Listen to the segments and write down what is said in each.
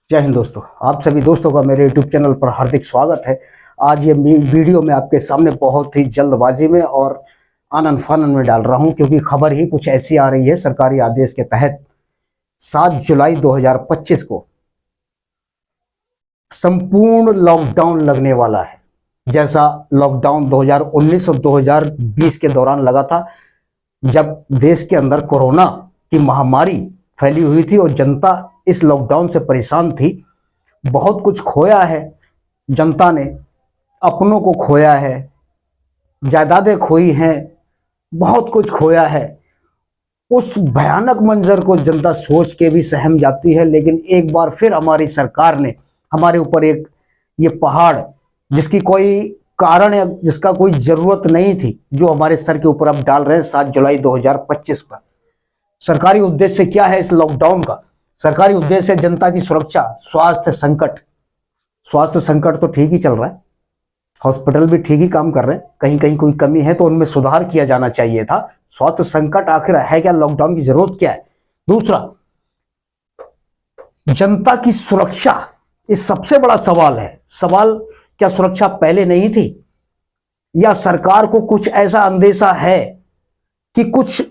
जय हिंद दोस्तों। आप सभी दोस्तों का मेरे YouTube चैनल पर हार्दिक स्वागत है। आज ये वीडियो मैं आपके सामने बहुत ही जल्दबाजी में और आनन फानन में डाल रहा हूं, क्योंकि खबर ही कुछ ऐसी आ रही है। सरकारी आदेश के तहत 7 जुलाई 2025 को संपूर्ण लॉकडाउन लगने वाला है। जैसा लॉकडाउन 2019 और 2020 के दौरान लगा था, जब देश के अंदर कोरोना की महामारी फैली हुई थी और जनता इस लॉकडाउन से परेशान थी। बहुत कुछ खोया है जनता ने, अपनों को खोया है, जायदादें खोई हैं, बहुत कुछ खोया है। उस भयानक मंजर को जनता सोच के भी सहम जाती है, लेकिन एक बार फिर हमारी सरकार ने हमारे ऊपर एक ये पहाड़, जिसकी कोई कारण या जिसका कोई जरूरत नहीं थी, जो हमारे सर के ऊपर अब डाल रहे हैं 7 जुलाई 2025 पर। सरकारी उद्देश्य क्या है इस लॉकडाउन का? सरकारी उद्देश्य है जनता की सुरक्षा। स्वास्थ्य संकट तो ठीक ही चल रहा है, हॉस्पिटल भी ठीक ही काम कर रहे हैं। कहीं कहीं कोई कमी है तो उनमें सुधार किया जाना चाहिए था। स्वास्थ्य संकट आखिर है क्या? लॉकडाउन की जरूरत क्या है? दूसरा, जनता की सुरक्षा, ये सबसे बड़ा सवाल है। सवाल, क्या सुरक्षा पहले नहीं थी, या सरकार को कुछ ऐसा अंदेशा है कि कुछ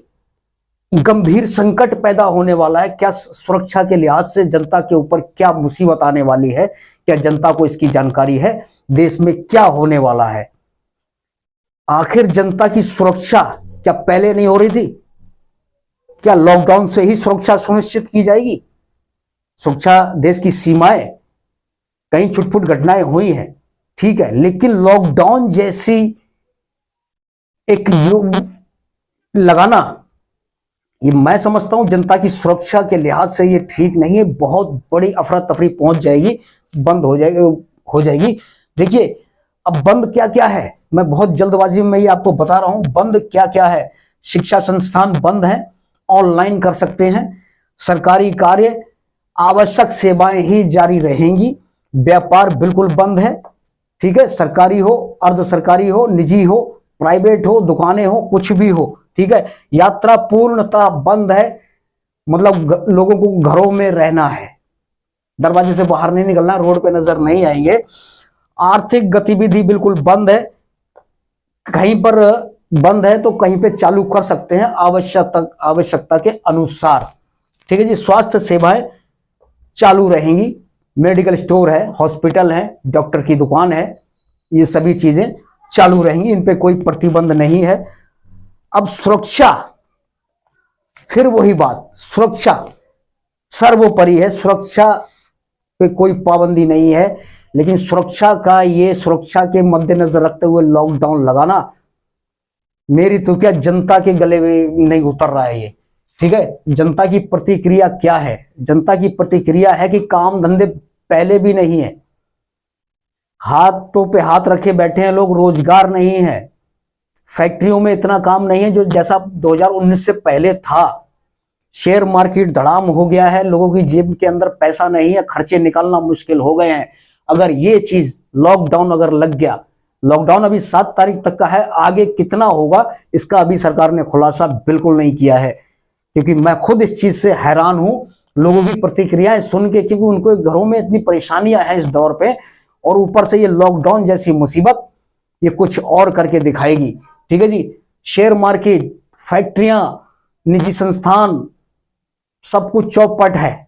गंभीर संकट पैदा होने वाला है? क्या सुरक्षा के लिहाज से जनता के ऊपर क्या मुसीबत आने वाली है? क्या जनता को इसकी जानकारी है? देश में क्या होने वाला है? आखिर जनता की सुरक्षा क्या पहले नहीं हो रही थी? क्या लॉकडाउन से ही सुरक्षा सुनिश्चित की जाएगी? सुरक्षा, देश की सीमाएं, कहीं छुटपुट घटनाएं हुई हैं, ठीक है, लेकिन लॉकडाउन जैसी एक लगाना, ये मैं समझता हूं जनता की सुरक्षा के लिहाज से ये ठीक नहीं है। बहुत बड़ी अफरा तफरी पहुंच जाएगी, बंद हो जाएगी। देखिए, अब बंद क्या क्या है, मैं बहुत जल्दबाजी में ये आपको बता रहा हूं। बंद क्या क्या है? शिक्षा संस्थान बंद हैं, ऑनलाइन कर सकते हैं। सरकारी कार्य, आवश्यक सेवाएं ही जारी रहेंगी। व्यापार बिल्कुल बंद है, ठीक है, सरकारी हो, अर्ध सरकारी हो, निजी हो, प्राइवेट हो, दुकानें हो, कुछ भी हो, ठीक है। यात्रा पूर्णतः बंद है, मतलब लोगों को घरों में रहना है, दरवाजे से बाहर नहीं निकलना, रोड पे नजर नहीं आएंगे। आर्थिक गतिविधि बिल्कुल बंद है, कहीं पर बंद है तो कहीं पे चालू कर सकते हैं आवश्यकता के अनुसार, ठीक है जी। स्वास्थ्य सेवाएं चालू रहेंगी, मेडिकल स्टोर है, हॉस्पिटल है, डॉक्टर की दुकान है, ये सभी चीजें चालू रहेंगी, इन पे कोई प्रतिबंध नहीं है। अब सुरक्षा, फिर वही बात, सुरक्षा सर्वोपरि है, सुरक्षा पे कोई पाबंदी नहीं है, लेकिन सुरक्षा के मद्देनजर रखते हुए लॉकडाउन लगाना, मेरी तो क्या जनता के गले में नहीं उतर रहा है ये, ठीक है। जनता की प्रतिक्रिया क्या है? जनता की प्रतिक्रिया है कि काम धंधे पहले भी नहीं है, हाथों पे हाथ रखे बैठे हैं लोग, रोजगार नहीं है, फैक्ट्रियों में इतना काम नहीं है जो जैसा 2019 से पहले था। शेयर मार्केट धड़ाम हो गया है, लोगों की जेब के अंदर पैसा नहीं है, खर्चे निकालना मुश्किल हो गए हैं। अगर ये चीज लॉकडाउन अगर लग गया, लॉकडाउन अभी 7 तारीख तक का है, आगे कितना होगा इसका अभी सरकार ने खुलासा बिल्कुल नहीं किया है, क्योंकि मैं खुद इस चीज से हैरान हूं, लोगों की प्रतिक्रियाएं सुन के, क्योंकि उनको घरों में इतनी परेशानियां हैं इस दौर पे, और ऊपर से ये लॉकडाउन जैसी मुसीबत ये कुछ और करके दिखाएगी, ठीक है जी। शेयर मार्केट, फैक्ट्रियां, निजी संस्थान, सब कुछ चौपट है,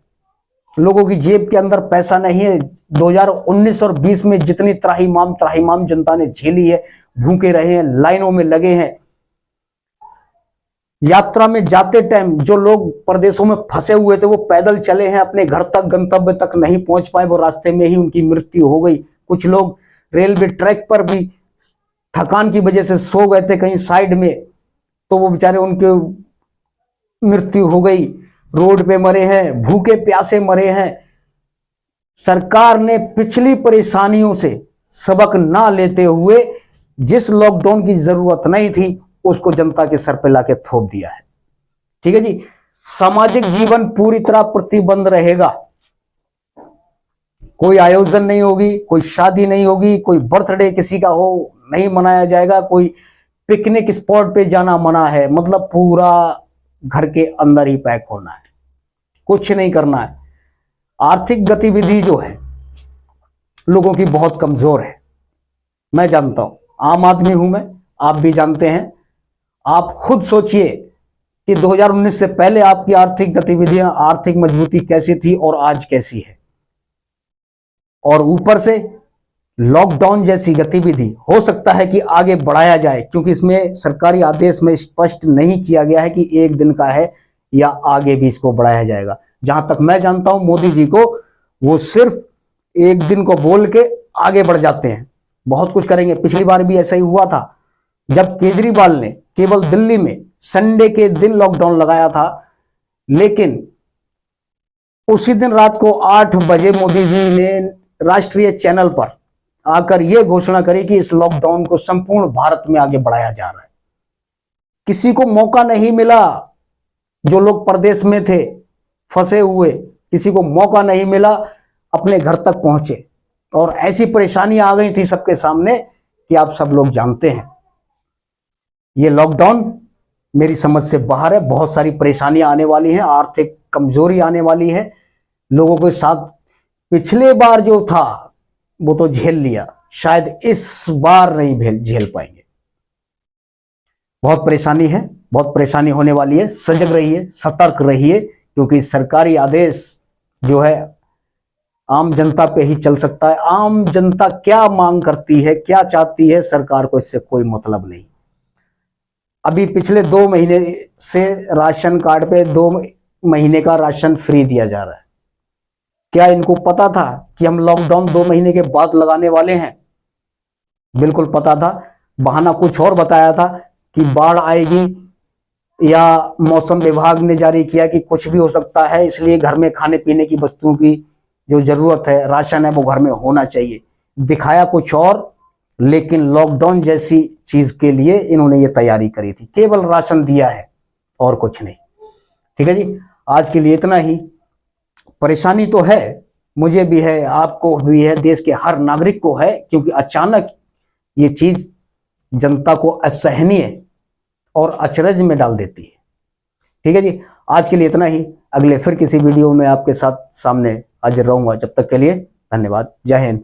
लोगों की जेब के अंदर पैसा नहीं है। 2019 और 20 में जितनी त्राहिमाम जनता ने झेली है, भूखे रहे हैं, लाइनों में लगे हैं। यात्रा में जाते टाइम जो लोग प्रदेशों में फंसे हुए थे वो पैदल चले हैं अपने घर तक, गंतव्य तक नहीं पहुंच पाए, वो रास्ते में ही उनकी मृत्यु हो गई। कुछ लोग रेलवे ट्रैक पर भी थकान की वजह से सो गए थे कहीं साइड में, तो वो बेचारे, उनकी मृत्यु हो गई। रोड पे मरे हैं, भूखे प्यासे मरे हैं। सरकार ने पिछली परेशानियों से सबक ना लेते हुए जिस लॉकडाउन की जरूरत नहीं थी उसको जनता के सर पे लाके थोप दिया है, ठीक है जी। सामाजिक जीवन पूरी तरह प्रतिबंध रहेगा, कोई आयोजन नहीं होगी, कोई शादी नहीं होगी, कोई बर्थडे किसी का हो नहीं मनाया जाएगा, कोई पिकनिक स्पॉट पे जाना मना है, मतलब पूरा घर के अंदर ही पैक होना है, कुछ नहीं करना है। आर्थिक गतिविधि जो है लोगों की बहुत कमजोर है। मैं जानता हूं, आम आदमी हूं मैं, आप भी जानते हैं। आप खुद सोचिए कि 2019 से पहले आपकी आर्थिक गतिविधियां, आर्थिक मजबूती कैसी थी और आज कैसी है। और ऊपर से लॉकडाउन जैसी गतिविधि हो सकता है कि आगे बढ़ाया जाए, क्योंकि इसमें सरकारी आदेश में स्पष्ट नहीं किया गया है कि 1 दिन का है या आगे भी इसको बढ़ाया जाएगा। जहां तक मैं जानता हूं, मोदी जी को वो सिर्फ 1 दिन को बोल के आगे बढ़ जाते हैं, बहुत कुछ करेंगे। पिछली बार भी ऐसा ही हुआ था, जब केजरीवाल ने केवल दिल्ली में संडे के दिन लॉकडाउन लगाया था, लेकिन उसी दिन रात को 8 बजे मोदी जी ने राष्ट्रीय चैनल पर आकर यह घोषणा करी कि इस लॉकडाउन को संपूर्ण भारत में आगे बढ़ाया जा रहा है। किसी को मौका नहीं मिला, जो लोग प्रदेश में थे फंसे हुए, किसी को मौका नहीं मिला अपने घर तक पहुंचे, और ऐसी परेशानी आ गई थी सबके सामने कि आप सब लोग जानते हैं। ये लॉकडाउन मेरी समझ से बाहर है। बहुत सारी परेशानियां आने वाली हैं, आर्थिक कमजोरी आने वाली है लोगों के साथ। पिछले बार जो था वो तो झेल लिया, शायद इस बार नहीं झेल पाएंगे। बहुत परेशानी है, बहुत परेशानी होने वाली है। सजग रहिए, सतर्क रहिए, क्योंकि सरकारी आदेश जो है आम जनता पे ही चल सकता है। आम जनता क्या मांग करती है, क्या चाहती है, सरकार को इससे कोई मतलब नहीं। अभी पिछले 2 महीने से राशन कार्ड पे 2 महीने का राशन फ्री दिया जा रहा है। क्या इनको पता था कि हम लॉकडाउन 2 महीने के बाद लगाने वाले हैं? बिल्कुल पता था। बहाना कुछ और बताया था कि बाढ़ आएगी, या मौसम विभाग ने जारी किया कि कुछ भी हो सकता है, इसलिए घर में खाने पीने की वस्तुओं की जो जरूरत है, राशन है, वो घर में होना चाहिए। दिखाया कुछ और, लेकिन लॉकडाउन जैसी चीज के लिए इन्होंने ये तैयारी करी थी। केवल राशन दिया है और कुछ नहीं। ठीक है जी, आज के लिए इतना ही। परेशानी तो है, मुझे भी है, आपको भी है, देश के हर नागरिक को है, क्योंकि अचानक ये चीज जनता को असहनीय और अचरज में डाल देती है। ठीक है जी, आज के लिए इतना ही। अगले फिर किसी वीडियो में आपके साथ सामने हाजिर रहूंगा। जब तक के लिए धन्यवाद। जय हिंद।